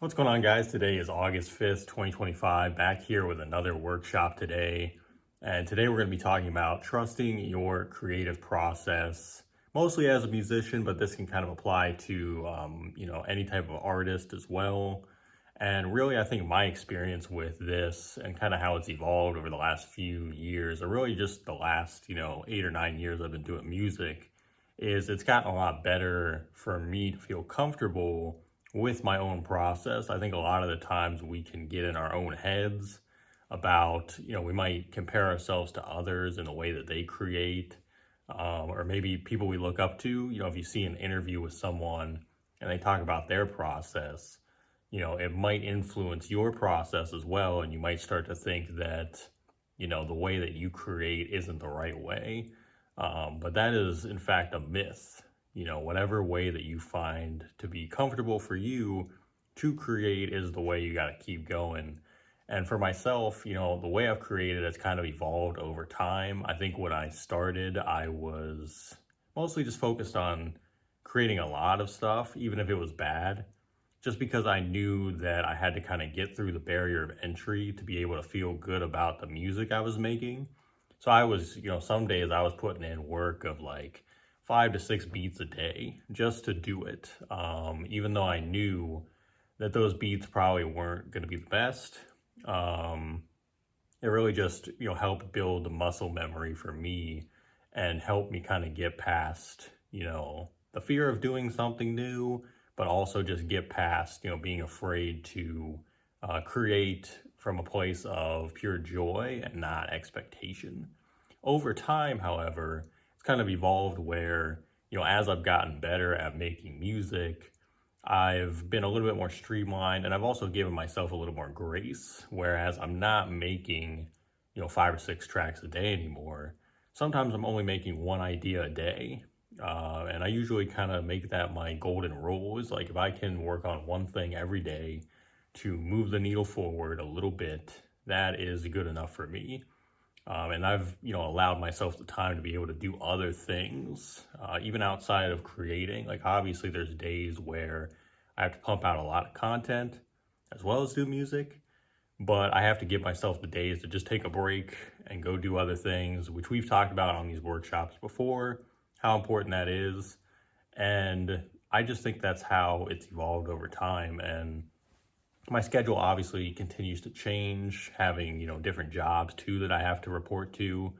What's going on, guys? Today is August 5th, 2025. Back here with another workshop today. And today we're going to be talking about trusting your creative process, mostly as a musician, but this can kind of apply to, any type of artist as well. And really, I think my experience with this and kind of how it's evolved over the last few years, or really just the last, 8 or 9 years I've been doing music, is it's gotten a lot better for me to feel comfortable with my own process. I think a lot of the times we can get in our own heads about, we might compare ourselves to others in the way that they create, or maybe people we look up to. If you see an interview with someone and they talk about their process, it might influence your process as well. And you might start to think that, the way that you create isn't the right way. But that is, in fact, a myth. Whatever way that you find to be comfortable for you to create is the way you got to keep going. And for myself, the way I've created has kind of evolved over time. I think when I started, I was mostly just focused on creating a lot of stuff, even if it was bad, just because I knew that I had to kind of get through the barrier of entry to be able to feel good about the music I was making. So I was, some days I was putting in work of like 5 to 6 beats a day just to do it. Even though I knew that those beats probably weren't going to be the best. It really just, helped build the muscle memory for me and help me kind of get past, the fear of doing something new, but also just get past, being afraid to create from a place of pure joy and not expectation. Over time, however, it's kind of evolved where, as I've gotten better at making music, I've been a little bit more streamlined, and I've also given myself a little more grace, whereas I'm not making, 5 or 6 tracks a day anymore. Sometimes I'm only making one idea a day. And I usually kind of make that my golden rule is like if I can work on one thing every day to move the needle forward a little bit, that is good enough for me. And I've, allowed myself the time to be able to do other things, even outside of creating. Like, obviously, there's days where I have to pump out a lot of content as well as do music, but I have to give myself the days to just take a break and go do other things, which we've talked about on these workshops before, how important that is. And I just think that's how it's evolved over time. And my schedule obviously continues to change, having, different jobs too that I have to report to.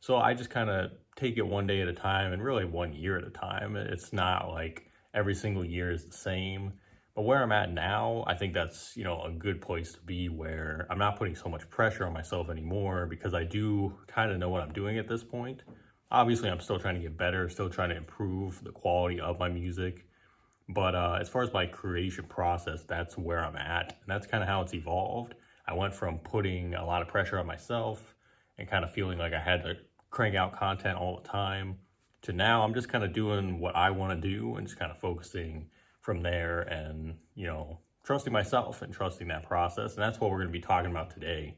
So I just kind of take it one day at a time and really 1 year at a time. It's not like every single year is the same. But where I'm at now, I think that's, a good place to be where I'm not putting so much pressure on myself anymore because I do kind of know what I'm doing at this point. Obviously, I'm still trying to get better, still trying to improve the quality of my music. But as far as my creation process, that's where I'm at. And that's kind of how it's evolved. I went from putting a lot of pressure on myself and kind of feeling like I had to crank out content all the time to now I'm just kind of doing what I want to do and just kind of focusing from there and, trusting myself and trusting that process. And that's what we're going to be talking about today.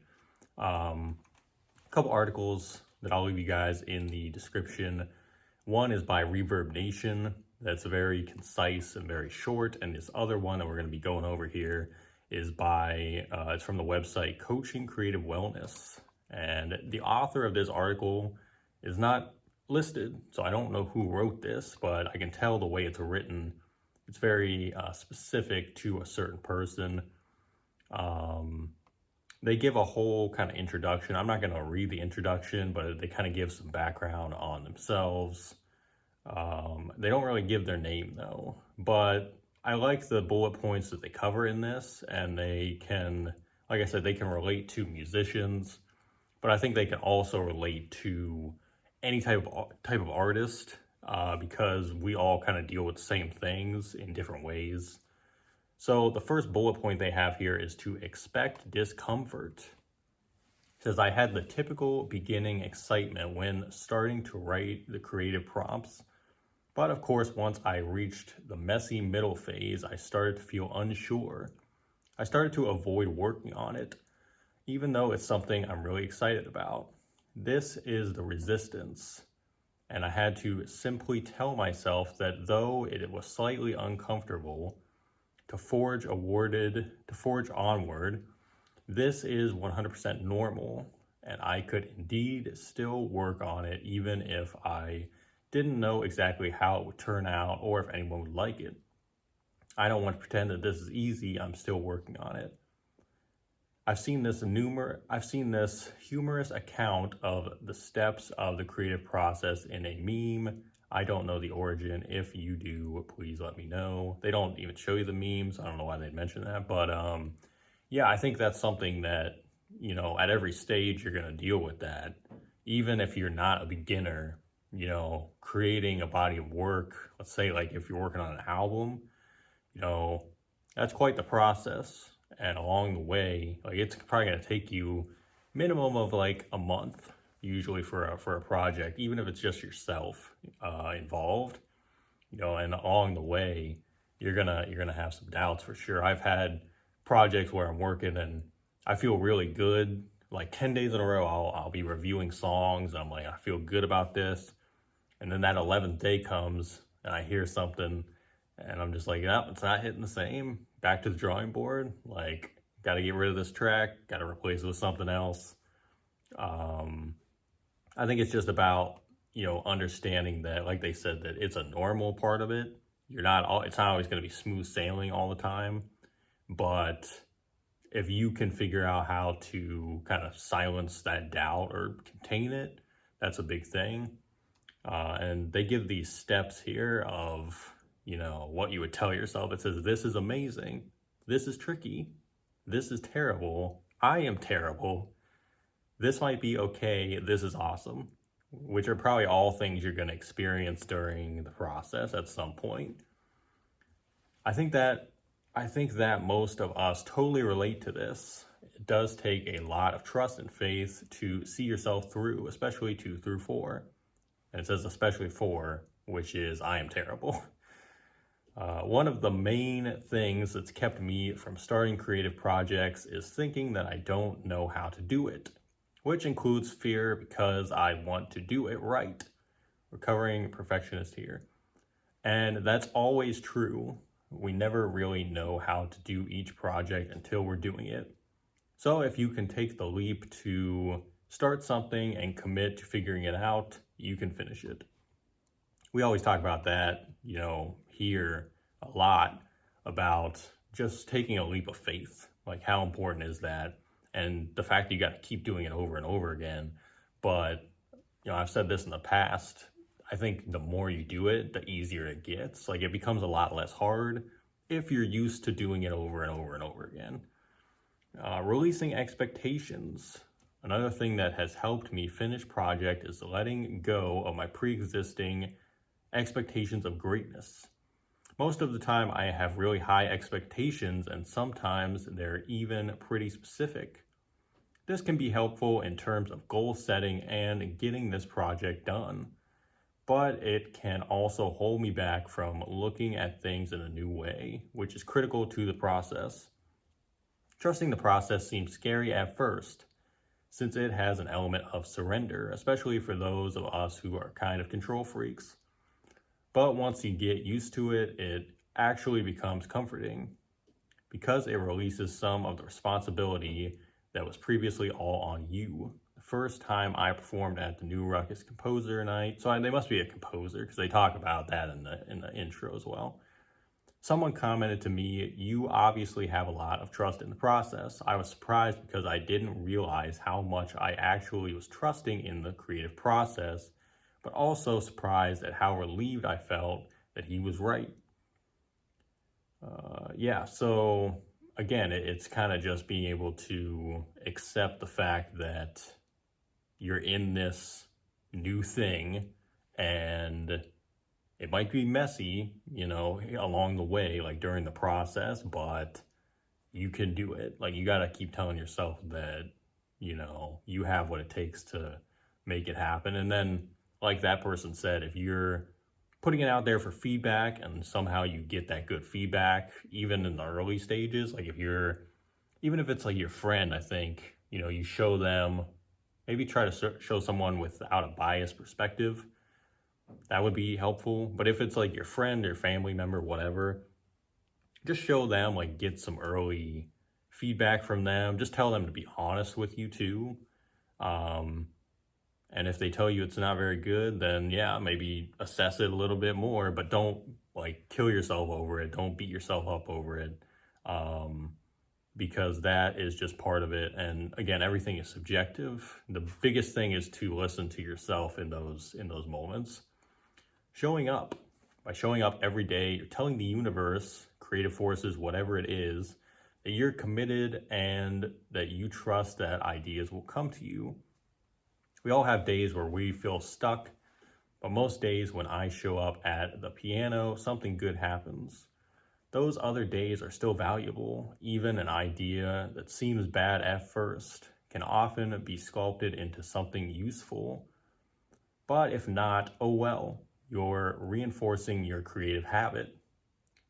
A couple articles that I'll leave you guys in the description. One is by Reverb Nation. That's very concise and very short. And this other one that we're going to be going over here is it's from the website Coaching Creative Wellness. And the author of this article is not listed, so I don't know who wrote this, but I can tell the way it's written. It's very specific to a certain person. They give a whole kind of introduction. I'm not going to read the introduction, but they kind of give some background on themselves. They don't really give their name though, but I like the bullet points that they cover in this, and they can, like I said, they can relate to musicians, but I think they can also relate to any type of artist, because we all kind of deal with the same things in different ways. So the first bullet point they have here is to expect discomfort. It says, I had the typical beginning excitement when starting to write the creative prompts. But of course, once I reached the messy middle phase, I started to feel unsure. I started to avoid working on it, even though it's something I'm really excited about. This is the resistance. And I had to simply tell myself that though it was slightly uncomfortable, to forge onward. This is 100% normal, and I could indeed still work on it even if I didn't know exactly how it would turn out or if anyone would like it. I don't want to pretend that this is easy. I'm still working on it. I've seen this humorous account of the steps of the creative process in a meme. I don't know the origin. If you do, please let me know. They don't even show you the memes. I don't know why they'd mention that, but yeah, I think that's something that, at every stage you're going to deal with that. Even if you're not a beginner, creating a body of work, let's say like if you're working on an album, that's quite the process. And along the way, like it's probably going to take you minimum of like a month usually for a project, even if it's just yourself involved, and along the way you're gonna have some doubts for sure. I've had projects where I'm working and I feel really good, like 10 days in a row I'll be reviewing songs and I'm like, I feel good about this, and then that 11th day comes and I hear something and I'm just like, yep, it's not hitting the same. Back to the drawing board. Like, got to get rid of this track, got to replace it with something else. I think it's just about, understanding that, like they said, that it's a normal part of it. It's not always going to be smooth sailing all the time, but if you can figure out how to kind of silence that doubt or contain it, that's a big thing. And they give these steps here of, what you would tell yourself. It says, this is amazing. This is tricky. This is terrible. I am terrible. This might be okay. This is awesome, which are probably all things you're going to experience during the process at some point. I think that most of us totally relate to this. It does take a lot of trust and faith to see yourself through, especially 2 through 4. And it says especially 4, which is I am terrible. One of the main things that's kept me from starting creative projects is thinking that I don't know how to do it, which includes fear because I want to do it right. Recovering perfectionist here. And that's always true. We never really know how to do each project until we're doing it. So if you can take the leap to start something and commit to figuring it out, you can finish it. We always talk about that, here a lot, about just taking a leap of faith. Like, how important is that? And the fact that you got to keep doing it over and over again. But, I've said this in the past. I think the more you do it, the easier it gets. Like, it becomes a lot less hard if you're used to doing it over and over and over again. Releasing expectations. Another thing that has helped me finish project is letting go of my pre-existing expectations of greatness. Most of the time I have really high expectations, and sometimes they're even pretty specific. This can be helpful in terms of goal setting and getting this project done, but it can also hold me back from looking at things in a new way, which is critical to the process. Trusting the process seems scary at first, since it has an element of surrender, especially for those of us who are kind of control freaks. But once you get used to it, it actually becomes comforting because it releases some of the responsibility that was previously all on you. The first time I performed at the New Ruckus Composer Night, so they must be a composer because they talk about that in the intro as well. Someone commented to me, "You obviously have a lot of trust in the process." I was surprised because I didn't realize how much I actually was trusting in the creative process, but also surprised at how relieved I felt that he was right. So again, it's kind of just being able to accept the fact that you're in this new thing and it might be messy, along the way, like during the process, but you can do it. Like, you got to keep telling yourself that, you have what it takes to make it happen. And then, like that person said, if you're putting it out there for feedback and somehow you get that good feedback, even in the early stages, like even if it's like your friend, I think, you show them, maybe try to show someone without a biased perspective. That would be helpful. But if it's like your friend or family member, whatever, just show them, like, get some early feedback from them. Just tell them to be honest with you too. Um, and if they tell you it's not very good, then yeah, maybe assess it a little bit more, but don't like kill yourself over it. Don't beat yourself up over it. Um, because that is just part of it. And again, everything is subjective. The biggest thing is to listen to yourself in those moments. Showing up. By showing up every day, you're telling the universe, creative forces, whatever it is, that you're committed and that you trust that ideas will come to you. We all have days where we feel stuck, but most days when I show up at the piano, something good happens. Those other days are still valuable. Even an idea that seems bad at first can often be sculpted into something useful. But if not, oh well, you're reinforcing your creative habit.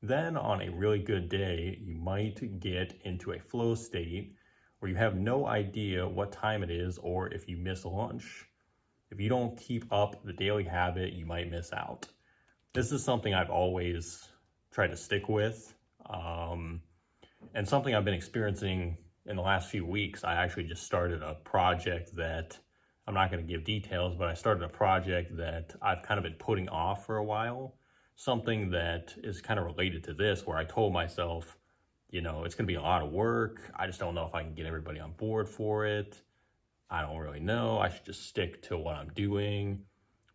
Then on a really good day, you might get into a flow state where you have no idea what time it is or if you miss lunch. If you don't keep up the daily habit, you might miss out. This is something I've always tried to stick with, and something I've been experiencing in the last few weeks. I actually just started a project that I'm not going to give details, but I started a project that I've kind of been putting off for a while. Something that is kind of related to this, where I told myself, it's going to be a lot of work. I just don't know if I can get everybody on board for it. I don't really know. I should just stick to what I'm doing.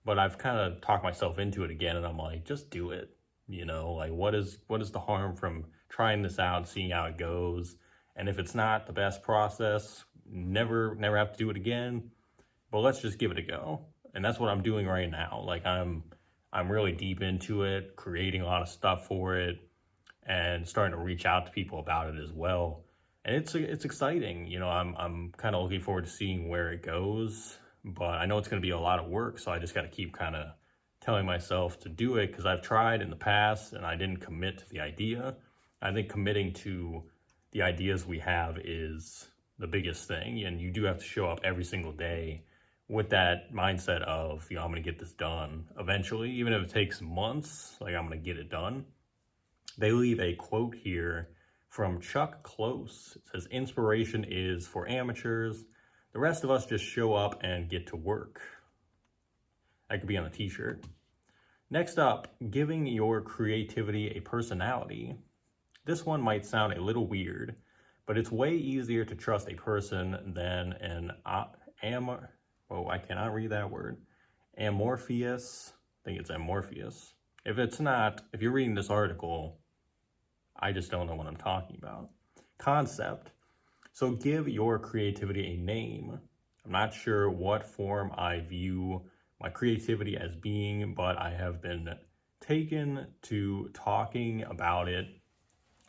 But I've kind of talked myself into it again, and I'm like, just do it. Like what is the harm from trying this out, seeing how it goes? And if it's not the best process, never have to do it again. But let's just give it a go. And that's what I'm doing right now. Like I'm really deep into it, creating a lot of stuff for it, and starting to reach out to people about it as well. And it's exciting. I'm kind of looking forward to seeing where it goes. But I know it's going to be a lot of work, so I just got to keep kind of telling myself to do it, because I've tried in the past and I didn't commit to the idea. I think committing to the ideas we have is the biggest thing, and you do have to show up every single day with that mindset of, I'm going to get this done eventually, even if it takes months, like I'm going to get it done. They leave a quote here from Chuck Close. It says, "Inspiration is for amateurs. The rest of us just show up and get to work." That could be on a t-shirt. Next up, giving your creativity a personality. This one might sound a little weird, but it's way easier to trust a person than an I cannot read that word. Amorphous. I think it's amorphous. If you're reading this article, I just don't know what I'm talking about. Concept. So give your creativity a name. I'm not sure what form I view my creativity as being, but I have been taken to talking about it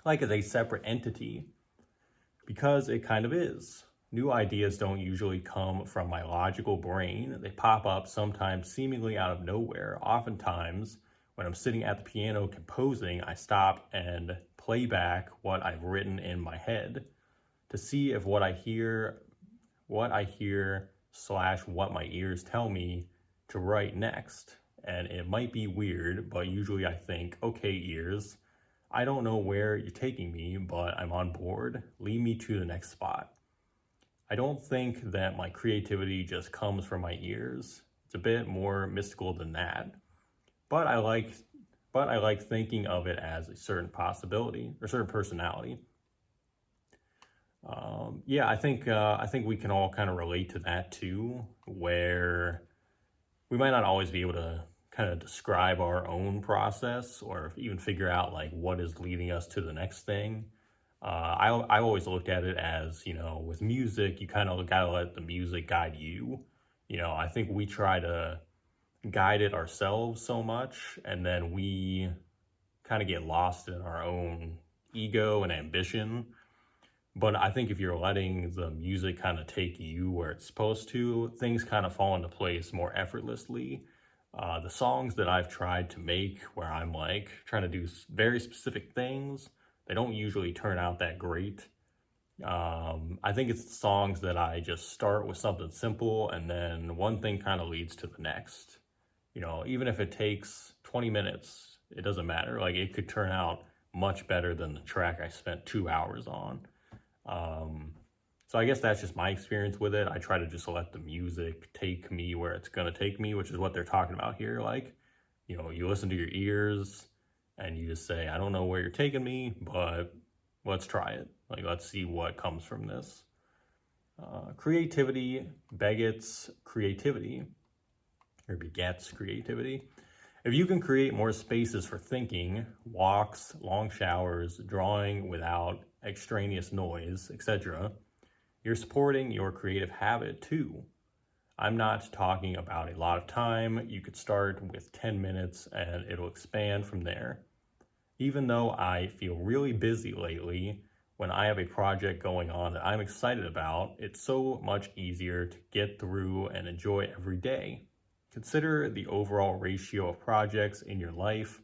like as a separate entity, because it kind of is. New ideas don't usually come from my logical brain. They pop up sometimes seemingly out of nowhere. Oftentimes, when I'm sitting at the piano composing, I stop and play back what I've written in my head to see if what I hear / what my ears tell me to write next. And it might be weird, but usually I think, okay, ears, I don't know where you're taking me, but I'm on board. Lead me to the next spot. I don't think that my creativity just comes from my ears. It's a bit more mystical than that. But I like thinking of it as a certain possibility or certain personality. I think we can all kind of relate to that too, where we might not always be able to kind of describe our own process or even figure out like what is leading us to the next thing. I always looked at it as, with music, you kind of got to let the music guide you. I think we try to guide it ourselves so much, and then we kind of get lost in our own ego and ambition. But I think if you're letting the music kind of take you where it's supposed to, things kind of fall into place more effortlessly. The songs that I've tried to make where I'm like trying to do very specific things, they don't usually turn out that great. I think it's the songs that I just start with something simple and then one thing kind of leads to the next. Even if it takes 20 minutes, it doesn't matter. Like it could turn out much better than the track I spent 2 hours on. So I guess that's just my experience with it. I try to just let the music take me where it's going to take me, which is what they're talking about here. Like, you listen to your ears and you just say, I don't know where you're taking me, but let's try it. Like, let's see what comes from this. Creativity begets creativity, or begets creativity. If you can create more spaces for thinking, walks, long showers, drawing without extraneous noise, etc., you're supporting your creative habit too. I'm not talking about a lot of time. You could start with 10 minutes and it'll expand from there. Even though I feel really busy lately, when I have a project going on that I'm excited about, it's so much easier to get through and enjoy every day. Consider the overall ratio of projects in your life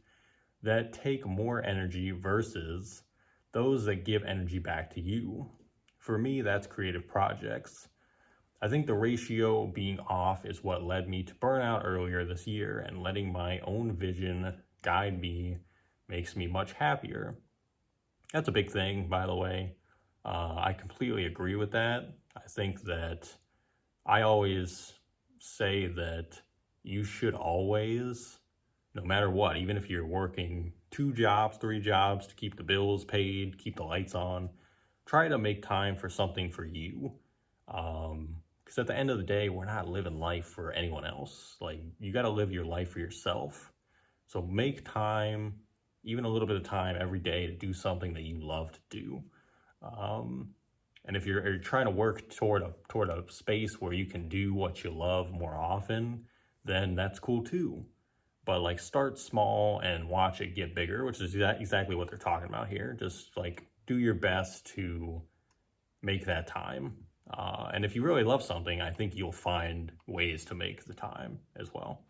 that take more energy versus those that give energy back to you. For me, that's creative projects. I think the ratio being off is what led me to burnout earlier this year, and letting my own vision guide me makes me much happier. That's a big thing, by the way. I completely agree with that. I think that I always say that you should always, no matter what, even if you're working 2 jobs, 3 jobs to keep the bills paid, keep the lights on, try to make time for something for you. Because at the end of the day, we're not living life for anyone else. Like, you got to live your life for yourself. So make time, even a little bit of time every day, to do something that you love to do. And if you're trying to work toward a space where you can do what you love more often, then that's cool too. But like, start small and watch it get bigger, which is exactly what they're talking about here. Just like, do your best to make that time. And if you really love something, I think you'll find ways to make the time as well.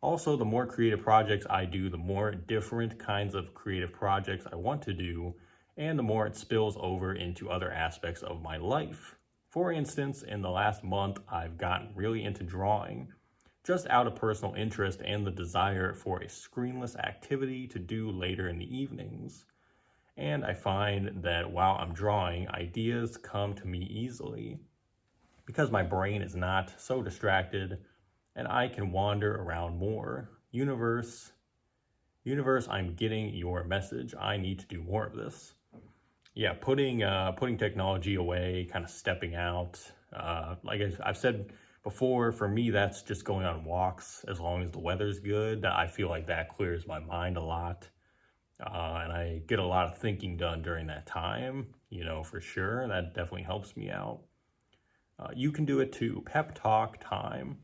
Also, the more creative projects I do, the more different kinds of creative projects I want to do, and the more it spills over into other aspects of my life. For instance, in the last month, I've gotten really into drawing, just out of personal interest and the desire for a screenless activity to do later in the evenings. And I find that while I'm drawing, ideas come to me easily because my brain is not so distracted and I can wander around more. Universe, I'm getting your message. I need to do more of this. Yeah, putting technology away, kind of stepping out. Like I've said before, for me, that's just going on walks as long as the weather's good. I feel like that clears my mind a lot. And I get a lot of thinking done during that time, for sure. That definitely helps me out. You can do it too. Pep talk time.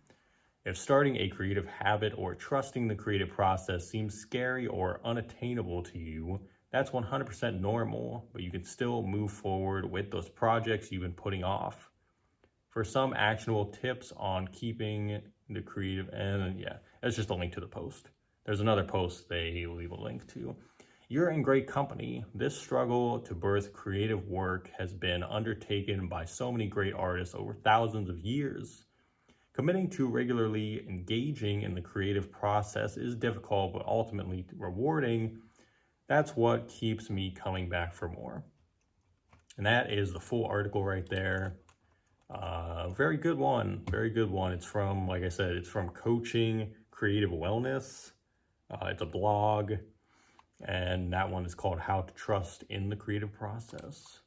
If starting a creative habit or trusting the creative process seems scary or unattainable to you, that's 100% normal, but you can still move forward with those projects you've been putting off. For some actionable tips on keeping the creative, and yeah, that's just a link to the post. There's another post they leave a link to. You're in great company. This struggle to birth creative work has been undertaken by so many great artists over thousands of years. Committing to regularly engaging in the creative process is difficult, but ultimately rewarding. That's what keeps me coming back for more. And that is the full article right there. Very good one. Very good one. It's from, like I said, it's from Coaching Creative Wellness. It's a blog. And that one is called How to Trust in the Creative Process.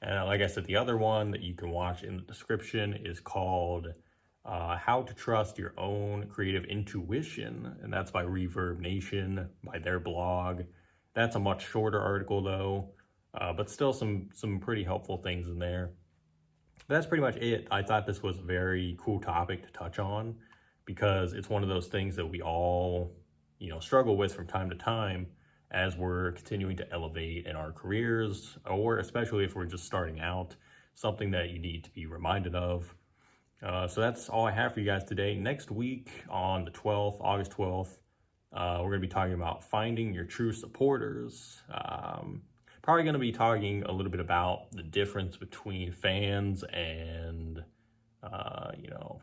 And like I said, the other one that you can watch in the description is called How to Trust Your Own Creative Intuition. And that's by Reverb Nation, by their blog. That's a much shorter article though, but still some pretty helpful things in there. But that's pretty much it. I thought this was a very cool topic to touch on because it's one of those things that we all, struggle with from time to time as we're continuing to elevate in our careers, or especially if we're just starting out, something that you need to be reminded of. So that's all I have for you guys today. Next week on the 12th, August 12th, we're going to be talking about finding your true supporters. Probably going to be talking a little bit about the difference between fans and,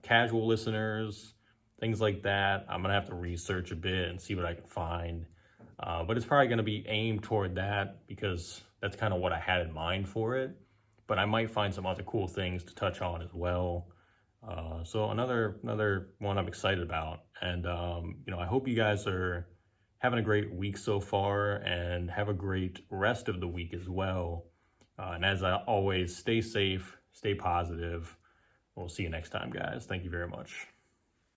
casual listeners, things like that. I'm going to have to research a bit and see what I can find. But it's probably going to be aimed toward that because that's kind of what I had in mind for it. But I might find some other cool things to touch on as well. So another one I'm excited about, and I hope you guys are having a great week so far, and have a great rest of the week as well. And as I always, stay safe, stay positive. We'll see you next time, guys. Thank you very much.